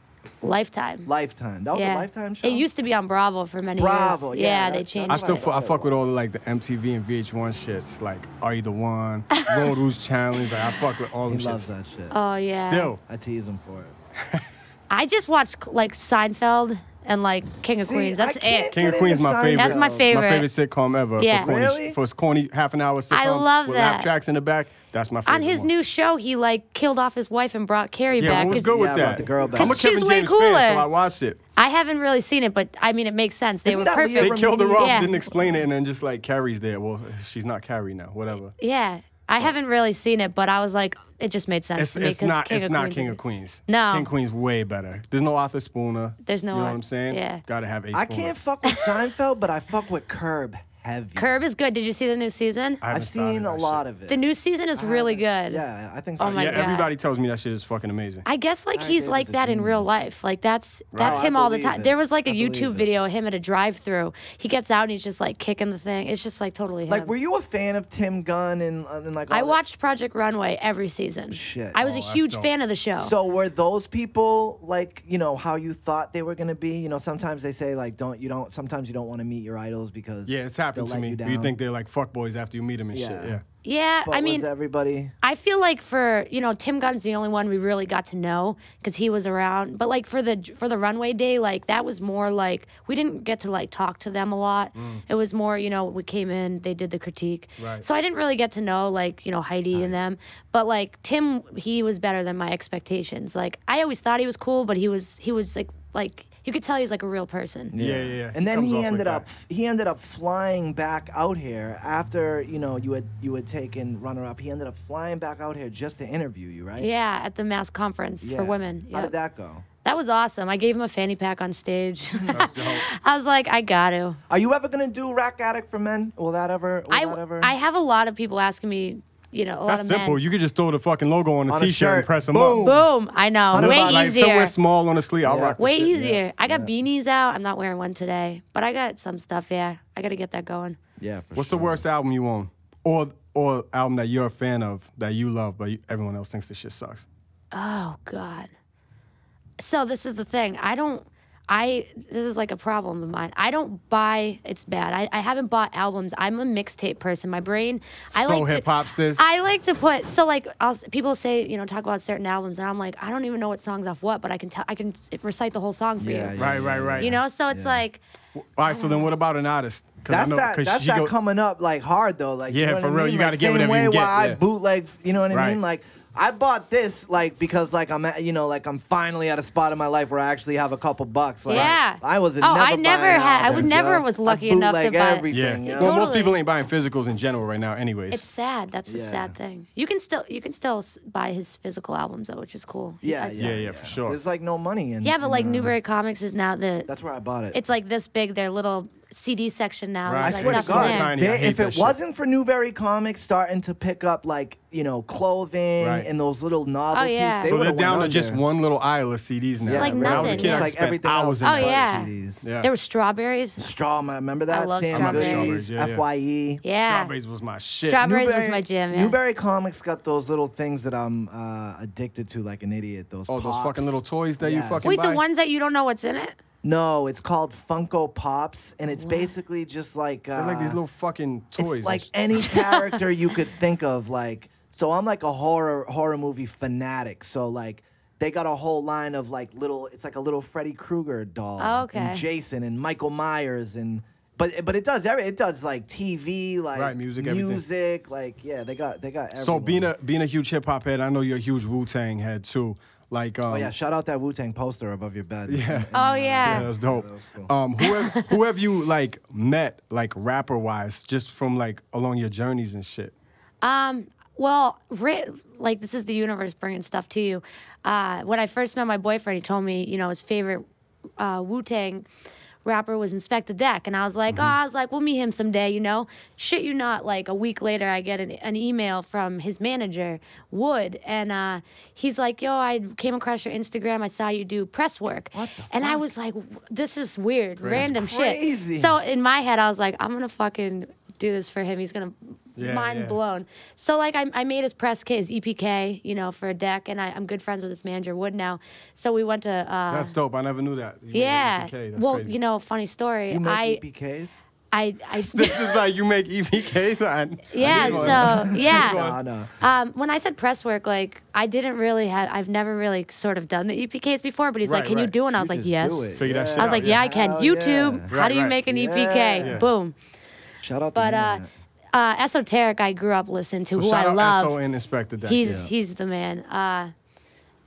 Lifetime. Lifetime. That was a Lifetime show? It used to be on Bravo for many Bravo, years. yeah, They that's changed I it. still I fuck with all the, like the MTV and VH1 shits, like Are You the One, Road Rules Challenge. Like, I fuck with all them He shits. loves that shit. Oh yeah. Still. I tease him for it. I just watch like Seinfeld and like King of Queens. That's it. King of Queens is my favorite. That's my favorite. My favorite sitcom ever. Yeah. For corny, Really? For its corny half-an-hour sitcoms I love with that. laugh tracks in the back. That's my favorite. On his one. new show, he like killed off his wife and brought Carrie Yeah, back. what was 'cause good with Yeah, that? about the girl back. I'm a 'Cause she's Kevin way James fan, cooler. so I watched it. I haven't really seen it, but I mean, it makes sense. They Isn't were that perfect. Leah They killed her off, Yeah. didn't explain it, and then just like Carrie's there. Well, she's not Carrie now. Whatever. Yeah, I haven't really seen it, but I was like, it just made sense to me. It's not King of Queens King is- of Queens. No. King of Queens way better. There's no Arthur Spooner. There's no You know what Arthur- I'm saying? yeah. Gotta have a I Spooner. can't fuck with Seinfeld, but I fuck with Curb heavy. Curb is good. Did you see the new season? I haven't I've seen started a that lot shit. of it. The new season is really good. Yeah, I think so. Oh my Yeah, God. everybody tells me that shit is fucking amazing. I guess like Guy he's David's like a that in real genius. life. Like that's I him all the believe time. it. There was like a I believe YouTube it. video of him at a drive-through. He gets out and he's just like kicking the thing. It's just like totally him. Like, were you a fan of Tim Gunn and like? I all watched Project Runway every season. Shit. I was a that's huge dope. fan of the show. So were those people like, you know, how you thought they were gonna be? You know, sometimes they say like, sometimes you don't want to meet your idols because Yeah, it's happened they'll to let me. you You down. think they're like fuckboys after you meet them and shit. Yeah. yeah, But I mean, was everybody? I feel like for Tim Gunn's the only one we really got to know because he was around. But like for the runway day, like that was more like we didn't get to like talk to them a lot. It was more we came in, they did the critique. Right. So I didn't really get to know like Heidi and them. But like Tim, he was better than my expectations. Like I always thought he was cool, but he was like you could tell he's like a real person. Yeah. And then comes he off ended like up that. he ended up flying back out here after you had taken runner up. He ended up flying back out here just to interview you, right? Yeah, at the mass conference Yeah. for women. How Yep. did that go? That was awesome. I gave him a fanny pack on stage. That's dope. I was like, I got to. Are you ever gonna do Rack Addik for men? Will that ever? I have a lot of people asking me, a lot That's of simple. men. You could just throw the fucking logo on On a a t-shirt shirt. and press them Boom. up. Boom. I know. $100 Way like easier. Somewhere small on the sleeve. I'll Yeah. rock the Way shit. easier. I got beanies out. I'm not wearing one today, but I got some stuff. Yeah, I got to get that going. Yeah. For What's sure. the worst album you own? Or album that you're a fan of that you love, but everyone else thinks this shit sucks? Oh God. So this is the thing. this is like a problem of mine. I don't buy, it's bad. I haven't bought albums. I'm a mixtape person. My brain, hip-hop, Stiz. I like to put, so like, people say, talk about certain albums, and I'm like, I don't even know what song's off what, but I can recite the whole song for you. Right. So it's like. All right, so then what about an artist? That's that coming up like hard though. Like, you know for what real, I mean? you got to get whatever you Same can way get. why I bootleg, you know what I mean? Like, I bought this like because like I'm at, like I'm finally at a spot in my life where I actually have a couple bucks. Like, I was never I never buying had. I albums, never was lucky enough to buy everything. Yeah. You know? Well, most Totally. people ain't buying physicals in general right now, anyways. It's sad. That's the sad thing. You can still buy his physical albums though, which is cool. Yeah, for sure. There's like no money in. Yeah, but like Newbury Comics is now That's where I bought it. It's like this big. Their little CD section now. Right. I There's, swear like, to nothing God, there. Tiny. if it wasn't for Newbury Comics starting to pick up like clothing and those little novelties, yeah. they So would they're have down to went just under. one little aisle of CDs now. It's like When I was a nothing, kid, yeah. I It's like spent everything hours else. in Oh, that. yeah. CDs. Yeah. There were strawberries. Straw, remember that? love Sam strawberries. Goodies, Yeah, yeah. FYE. Yeah. Strawberries was my shit. Strawberries was my jam. Yeah. Newbury Comics got those little things that I'm addicted to like an idiot. Those Oh, those pops. fucking little toys that you Yes. fucking Wait, buy? the ones that you don't know what's in it? No, it's called Funko Pops, and it's basically just like They're like these little fucking toys. it's like any character you could think of. Like, so I'm like a horror movie fanatic. So like, they got a whole line of like little. It's like a little Freddy Krueger doll, Oh, okay. and Jason and Michael Myers and. But it does like TV, like music, everything. like they got everyone. So being a huge hip hop head, I know you're a huge Wu-Tang head too. Like Oh yeah, shout out that Wu-Tang poster above your bed. Yeah. Oh, yeah. Yeah, that's dope. that was cool. Who have you like met like rapper wise, just from like along your journeys and shit? Well, like this is the universe bringing stuff to you. When I first met my boyfriend, he told me, his favorite Wu-Tang rapper was Inspector Deck, and I was like, we'll meet him someday, Shit you not, like a week later, I get an email from his manager, Wood, and he's like, yo, I came across your Instagram, I saw you do press work. What the And I fuck? was like, this is weird, random crazy. shit. So in my head, I was like, I'm gonna fucking do this for him. He's gonna mind blown. So like I made his press kit, his EPK, for a deck, and I'm good friends with his manager Wood now. So we went to That's dope. I never knew that. You made yeah. EPK. That's Well, crazy. funny story. You make EPKs? I This is like you make EPK. No. when I said press work, like I've never really sort of done the EPKs before, but he's like, can you do it? And I was like, just yes. do it. Figure that shit I was out, like, yeah, I can. Hell YouTube, yeah. how do you Right. make an EPK? Yeah. Boom. Shout out But the internet. Esoteric, I grew up listening to, So who shout I out love. SO and Inspector Deck. He's the man.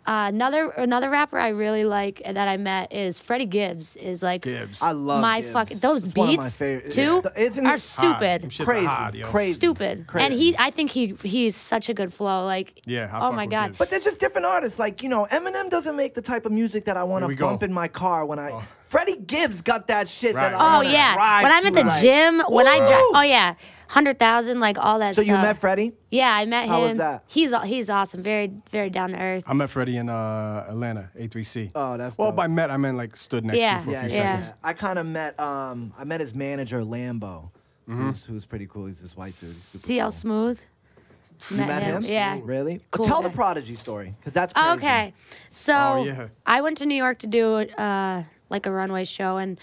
Another rapper I really like and that I met is Freddie Gibbs. Is like Gibbs. I love my Gibbs. fucking those It's one of my beats favorite- too Yeah. Isn't are it- stupid. Them shits are Crazy, hard, yo. crazy. Stupid. Crazy. And I think he's such a good flow. Like, Yeah, I oh fuck my with god. Gibbs. But they're just different artists. Like, Eminem doesn't make the type of music that I want Here to we go. bump in my car when I. Freddie Gibbs got that shit Right. that I Oh want to yeah. drive When I'm at to, the like, gym, when I drive, woo! oh yeah, 100,000, like all that So stuff. you met Freddie? Yeah, I met him. How was that? He's awesome. Very very down to earth. I met Freddie in Atlanta, A3C. Oh, that's Well, dope. by met, I meant like stood next Yeah. to for a Yeah, few yeah, seconds. yeah. I kind of met. I met his manager Lambo, who's pretty cool. He's this white dude. He's super CL cool. Smooth. You met him? Yeah. Really? Cool Tell the guy. Prodigy story, because that's crazy. Okay, so Oh, yeah. I went to New York to do like a runway show, and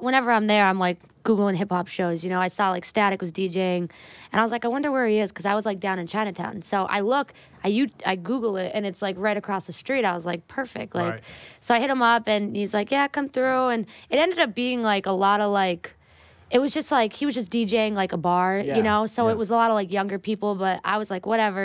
whenever I'm there, I'm like Googling hip hop shows. I saw like Static was DJing, and I was like, I wonder where he is, because I was like down in Chinatown. So I Google it, and it's like right across the street. I was like, perfect. Like, Right. so I hit him up, and he's like, yeah, come through, and it ended up being like a lot of like. It was just like he was just DJing like a bar, Yeah, So yeah. it was a lot of like younger people, but I was like whatever,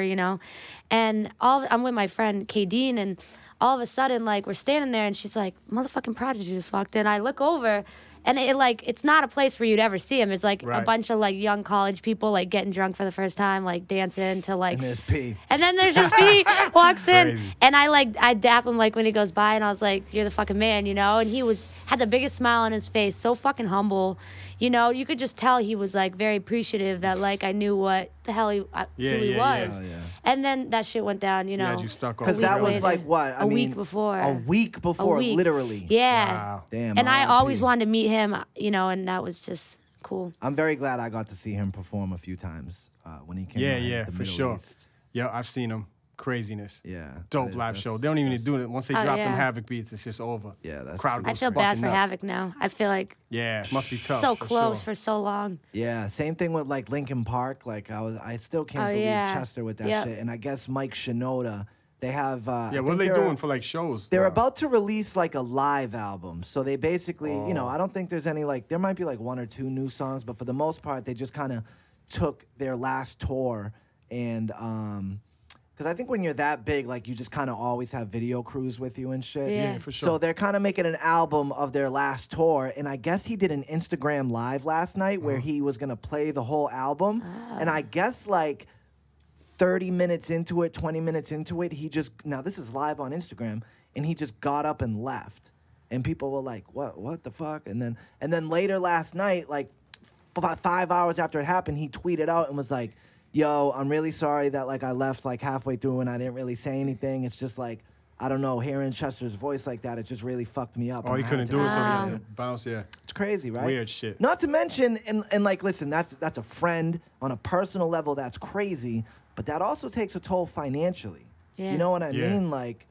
And I'm with my friend Kadeen, and all of a sudden like we're standing there, and she's like, "Motherfucking Prodigy just walked in." I look over, and it's not a place where you'd ever see him. It's like a Right. bunch of like young college people like getting drunk for the first time, like dancing to like. And there's P. And then there's just he walks in, Crazy. and I dap him like when he goes by, and I was like, "You're the fucking man," And he had the biggest smile on his face, so fucking humble, You could just tell he was like very appreciative that like I knew what the hell who he was, Oh, yeah. and then that shit went down, Yeah, you stuck on. Because that was later. like what? I A mean, week before. A week before, A week. literally. Yeah. Wow. Damn. And I RIP. always wanted to meet him, and that was just cool. I'm very glad I got to see him perform a few times when he came. out Yeah, to the for Middle sure. East. Yeah, I've seen him. craziness. Yeah. Dope live show. They don't even need to do it. Once they drop them Havoc beats, it's just over. Yeah, that's crowd true. I feel bad for Havoc now. I feel like it must be tough. so close for so long. Yeah, same thing with like Linkin Park. Like I still can't believe Chester with that shit. And I guess Mike Shinoda. They have. What are they doing for like shows? They're about to release like a live album. So they basically, you know, I don't think there's any like. There might be like 1 or 2 new songs, but for the most part, they just kind of took their last tour and because I think when you're that big, like you just kind of always have video crews with you and shit. Yeah, for sure. So they're kind of making an album of their last tour, and I guess he did an Instagram live last night where he was gonna play the whole album, and I guess like 30 minutes into it, 20 minutes into it, he just now this is live on Instagram, and he just got up and left, and people were like, "What the fuck?" And then later last night, like about 5 hours after it happened, he tweeted out and was like, "Yo, I'm really sorry that like I left like halfway through and I didn't really say anything. It's just like I don't know, hearing Chester's voice like that, it just really fucked me up." Oh, he couldn't do it, so he bounced. Yeah, it's crazy, right? Weird shit. Not to mention, and like, listen, that's a friend on a personal level. That's crazy, but that also takes a toll financially. Yeah. You know what I mean? Like,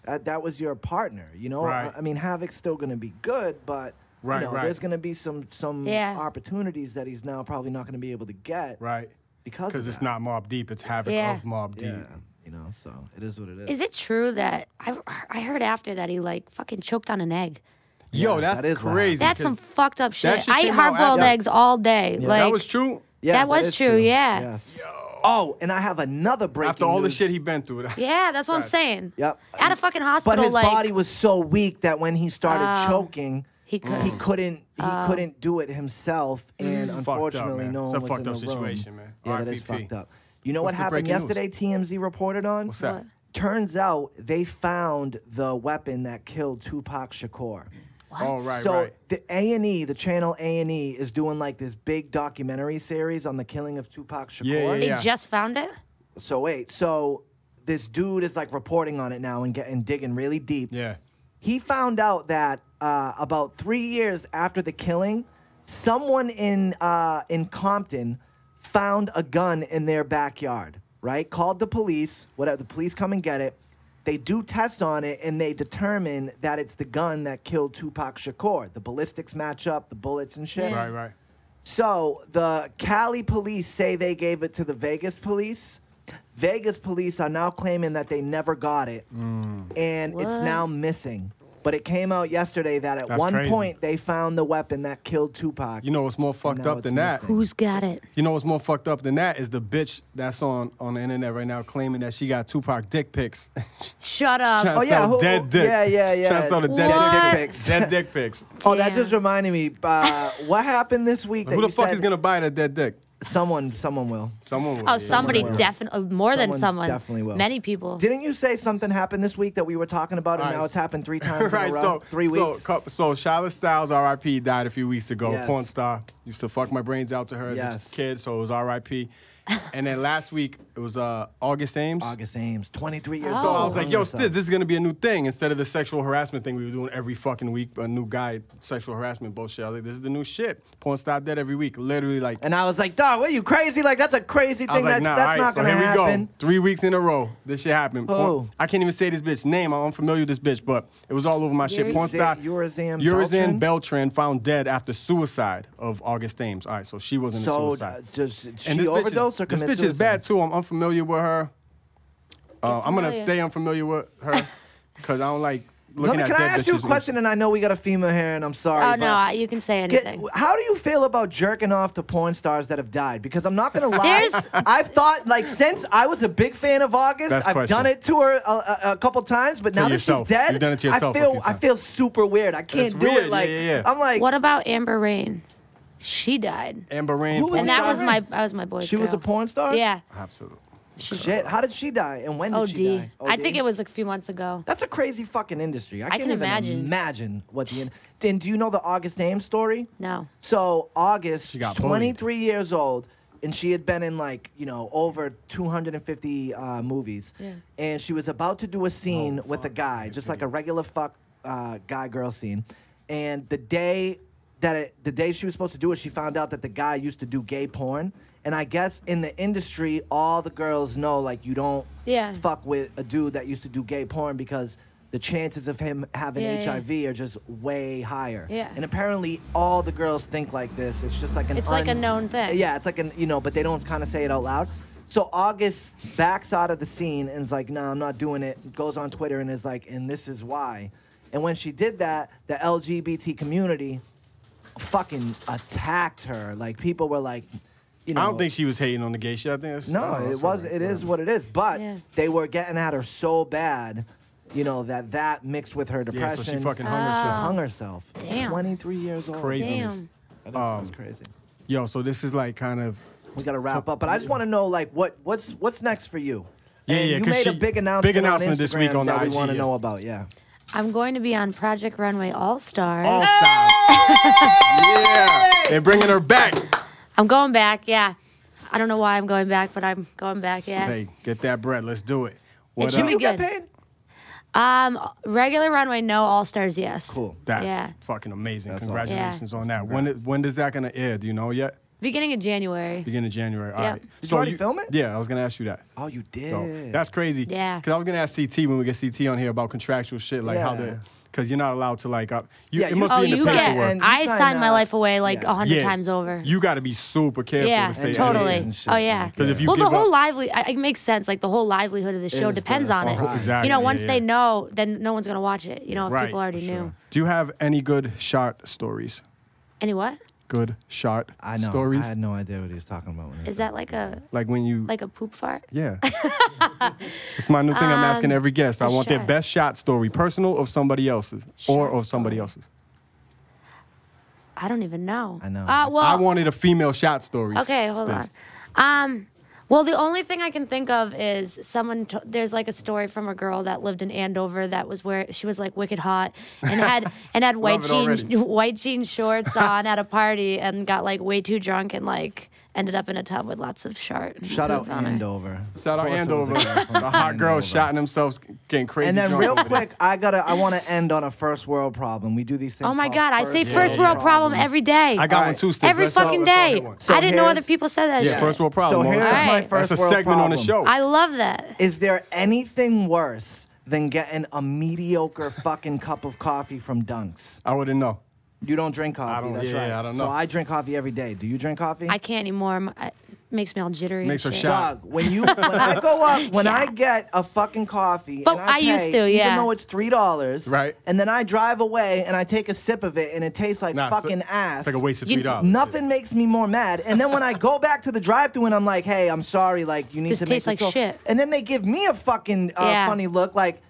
that was your partner. You know, Right. I mean, Havoc's still gonna be good, but you know, there's gonna be some opportunities that he's now probably not gonna be able to get. Right. Because it's not Mobb Deep, it's Havoc of Mobb Deep. Yeah, you know, so it is what it is. Is it true that I heard after that he like fucking choked on an egg? Yo, Yeah, that's that is crazy. That's some fucked up shit. shit I eat came out hard-boiled after- eggs all day. Yeah. Like that was true. Yeah, that was is true, yeah. Yes. Oh, and I have another breaking After all the news. shit he been through. yeah, that's what I'm saying. Yep. At a fucking hospital, But his like body was so weak that when he started choking, he couldn't do it himself, and unfortunately, man. no It's one a was fucked in up the room. situation, man. Yeah, that is RIPP. fucked up. You know What's what the happened breaking news? yesterday? TMZ reported on. What's that? What? Turns out they found the weapon that killed Tupac Shakur. Oh, right, So right. the A&E, the channel A&E, is doing like this big documentary series on the killing of Tupac Shakur. Yeah, They just found it. So wait, so this dude is like reporting on it now and digging really deep. Yeah. He found out that about 3 years after the killing, someone in Compton found a gun in their backyard, right? Called the police, whatever, the police come and get it. They do tests on it, and they determine that it's the gun that killed Tupac Shakur. The ballistics match up, the bullets and shit. Yeah. Right. So the Cali police say they gave it to the Vegas police. Vegas police are now claiming that they never got it, and it's What? now missing. But it came out yesterday that at That's one crazy. point they found the weapon that killed Tupac. You know what's more fucked now up it's than that? missing. Who's got it? You know what's more fucked up than that is the bitch that's on the internet right now claiming that she got Tupac dick pics. Shut up. Trying to Oh, yeah, sell who- dead dick. yeah. Trying to sell the dead What? dick pics. Dead dick pics. Oh, that Damn. just reminded me. What happened this week? That Who the you fuck said is gonna buy that dead dick? Someone will. Someone will. Oh, somebody will. definitely, more than Someone someone. definitely will. Many people. Didn't you say something happened this week that we were talking about, and All right. now it's happened 3 times right, in a row? 3 weeks. So Charlotte Styles, R.I.P., died a few weeks ago. Yes. Porn star. Used to fuck my brains out to her as Yes. a kid, so it was R.I.P. And then last week, it was August Ames. August Ames, 23 years Oh. old. So I was like, hung yo, herself. Stiz, this is going to be a new thing. Instead of the sexual harassment thing we were doing every fucking week, a new guy, sexual harassment bullshit. I was like, this is the new shit. Porn star dead every week. Literally, like, And I was like, dog, what, are you crazy? Like, that's a crazy I was thing. like, nah, That's all right, not so going to here happen. we go. 3 weeks in a row, this shit happened. Who? I can't even say this bitch name. I'm unfamiliar with this bitch, but it was all over my shit. Porn star Urazan Beltran found dead after suicide of August Ames. All right, so she wasn't a So, suicide. just And she this bitch overdosed or this committed bitch suicide? is bad too. I'm unfamiliar with her. I'm gonna familiar. stay unfamiliar with her because I don't like Let looking me, at can I dead ask you a bitches. question? And I know we got a female here, and I'm sorry. Oh but no, you can say anything. How do you feel about jerking off to porn stars that have died? Because I'm not gonna lie, I've thought like since I was a big fan of August, Best I've question. done it to her a couple times, but now that yourself. she's dead, You've done it to yourself a I few feel I times. feel super weird. I can't That's do weird. it. Like Yeah. I'm like, What about Amber Rain? She died, Amber Rain. Who was porn and that star? was my boy's she was a girl. porn star. Yeah. Absolutely. Shit, how did she die? And when did she die? I think it was like a few months ago. That's a crazy fucking industry. I can't can even imagine. what the. And do you know the August Ames story? No. So August, She got 23 years old, and she had been in like over 250 movies. Yeah. And she was about to do a scene with a guy, just like a regular fuck guy girl scene. And the day that the day she was supposed to do it, she found out that the guy used to do gay porn. And I guess in the industry, all the girls know, like, you don't fuck with a dude that used to do gay porn because the chances of him having HIV are just way higher. Yeah. And apparently all the girls think like this. It's just like an like a known thing. Yeah, it's like an, but they don't kind of say it out loud. So August backs out of the scene and is like, nah, I'm not doing it. Goes on Twitter and is like, and this is why. And when she did that, the LGBT community fucking attacked her. Like, people were like, I don't think she was hating on the gay shit. I think it is what it is. But they were getting at her so bad, that mixed with her depression. Yeah, so she fucking hung herself. Damn. 23 years old. Craziness. Damn. That's crazy. Yo, so this is like kind of... We got to wrap up. But I just want to know, like, what's next for you? Yeah, and you made a big announcement on Instagram this week on that the we IG, want to know about, I'm going to be on Project Runway All-Stars. All-Stars. Yeah. They're bringing her back. I'm going back, I don't know why I'm going back, but I'm going back, Hey, get that bread. Let's do it. It should be you good. get paid? Regular Runway, no. All-Stars, yes. Cool. That's fucking amazing. That's Congratulations on that. When is that going to air? Do you know yet? Beginning of January. Beginning of January. All right. Did you already film it? Yeah, I was going to ask you that. Oh, you did? So, that's crazy. Yeah. Because I was going to ask CT when we get CT on here about contractual shit, like how the... Because you're not allowed to, like... it must be in the paperwork. I signed my life away, like, 100 times over. You got to be super careful to say totally. Shit, if you the whole it makes sense. Like, the whole livelihood of the show depends on it. Exactly. Once they know, then no one's going to watch it. If people already knew. Do you have any good shart stories? Any what? Good shart stories? I had no idea what he was talking about. Is that like a... Like when you... Like a poop fart? Yeah. It's my new thing I'm asking every guest. I want their best shot story, personal or somebody else's. Or of somebody else's. I don't even know. I know. I wanted a female shot story. Okay, hold on. Well, the only thing I can think of is there's like a story from a girl that lived in Andover that was where she was like wicked hot and had white jean shorts on at a party and got like way too drunk and like ended up in a tub with lots of shart. Shout out Andover. Shout out Andover. The hot girls shotting themselves, getting crazy. And then drunk real quick, I want to end on a first world problem. We do these things. Oh my God, I say first world problem every day. I got one too, Stiz. Every fucking day. I didn't know other people said that shit. First world problem. So here's my first That's a world segment problem on the show. I love that. Is there anything worse than getting a mediocre fucking cup of coffee from Dunks? I wouldn't know. You don't drink coffee, that's right. I don't know. So I drink coffee every day. Do you drink coffee? I can't anymore. It makes me all jittery. Makes her shit. shout. Dog, when I go up, I get a fucking coffee, But and I pay, used to, even though it's $3, right? And then I drive away and I take a sip of it and it tastes like fucking ass. It's like a waste of $3. Nothing makes me more mad. And then when I go back to the drive-thru and I'm like, hey, I'm sorry, like you need This to make tastes this like shit. And then they give me a fucking funny look, like,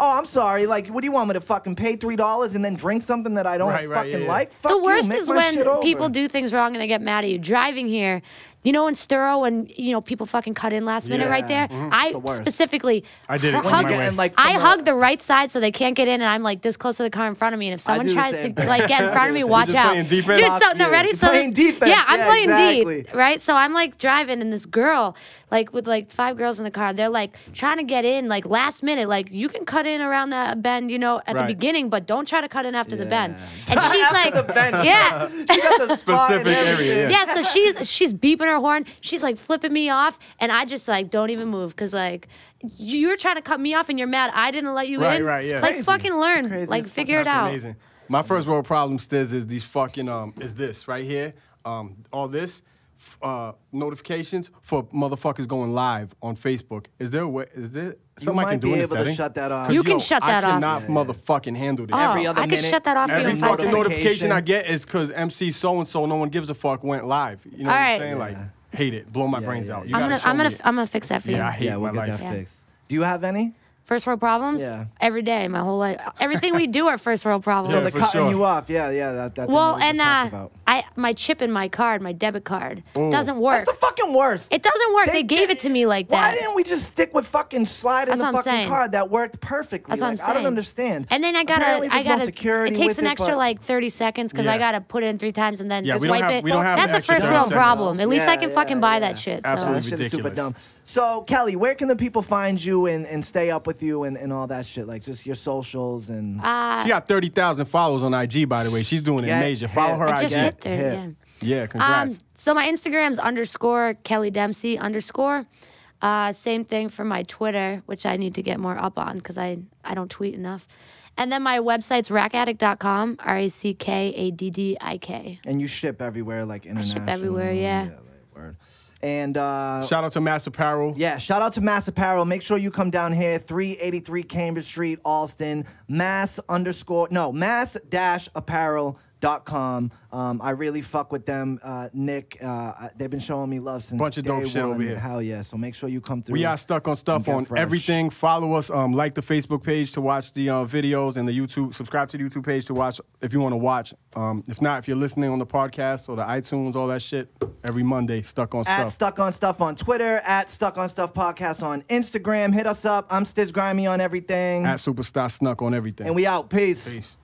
oh, I'm sorry. Like, what do you want me to fucking pay $3 and then drink something that I don't fucking like? Fuck the worst you, is when people do things wrong and they get mad at you. Driving here, in Sturo when people fucking cut in last minute right there. I specifically I did it. I hug the right side so they can't get in, and I'm like this close to the car in front of me. And if someone tries to like get in front of me, watch out. Dude, ready? So playing defense. Yeah, I'm playing exactly. D, right? So I'm like driving, and this girl, like with like 5 girls in the car, they're like trying to get in like last minute. Like you can cut in around that bend, at the beginning, but don't try to cut in after the bend. And she's like, the bend. yeah, she got the specific area. Yeah, so she's beeping her horn. She's like flipping me off, and I just like don't even move because like you're trying to cut me off and you're mad I didn't let you in. Right, yeah. Like fucking learn, like figure it out. That's amazing. My first world problem, Stiz, is these fucking is this right here. All this notifications for motherfuckers going live on Facebook. Is there a way? Is there something I can do in the settings? You might be able to shut that off. You can shut that off. I cannot motherfucking handle this. Every other I minute. can shut that off. Every in 5 fucking seconds. notification I get is because MC so and so, no one gives a fuck, went live. You know what I'm saying? Like, hate it, blow my brains out. I'm gonna fix that for you. Yeah, I hate we'll my get life. that fixed. Do you have any? First world problems? Yeah. Every day, my whole life. Everything we do are first world problems. So Yeah, they're for cutting sure. you off. Yeah, that well, thing that we just talked about. my chip in my card, my debit card, doesn't work. That's the fucking worst. It doesn't work. They gave it to me like that. Why didn't we just stick with fucking slide in the fucking card? That worked perfectly. That's what I'm saying. I don't understand. And then I Apparently gotta, no security it takes with an it, extra but- like 30 seconds because I gotta put it in 3 times and then Yeah, just we don't wipe have- it. we don't have That's the a extra first 30 world seconds. problem. At least I can fucking buy yeah. that shit. Absolutely. So. That shit is super ridiculous. dumb. So Kelly, where can the people find you and stay up with with you and all that shit? Like just your socials and. She got 30,000 followers on IG, by the way. She's doing it major. Follow her I IG. just hit 30, yeah. Yeah, congrats. So my Instagram's _Kelly Dempsey _. Same thing for my Twitter, which I need to get more up on because I don't tweet enough. And then my website's rackaddik.com, RACKADDIK. And you ship everywhere, like international. I ship everywhere, yeah. Like, word. And shout out to Mass Apparel. Yeah, shout out to Mass Apparel. Make sure you come down here, 383 Cambridge Street, Alston. mass-apparel.com. I really fuck with them. Nick, they've been showing me love since bunch of dope shit over here. Hell yeah. So make sure you come through. We are Stuck on Stuff on everything. Follow us. Like the Facebook page to watch the videos and the YouTube. Subscribe to the YouTube page to watch if you want to watch. If not, if you're listening on the podcast or the iTunes, all that shit, every Monday, Stuck on Stuff. At Stuck on Stuff on Twitter, at StuckOnStuffPodcast on Instagram. Hit us up. I'm Stiz Grimy on everything. At Superstar Snuk on everything. And we out. Peace.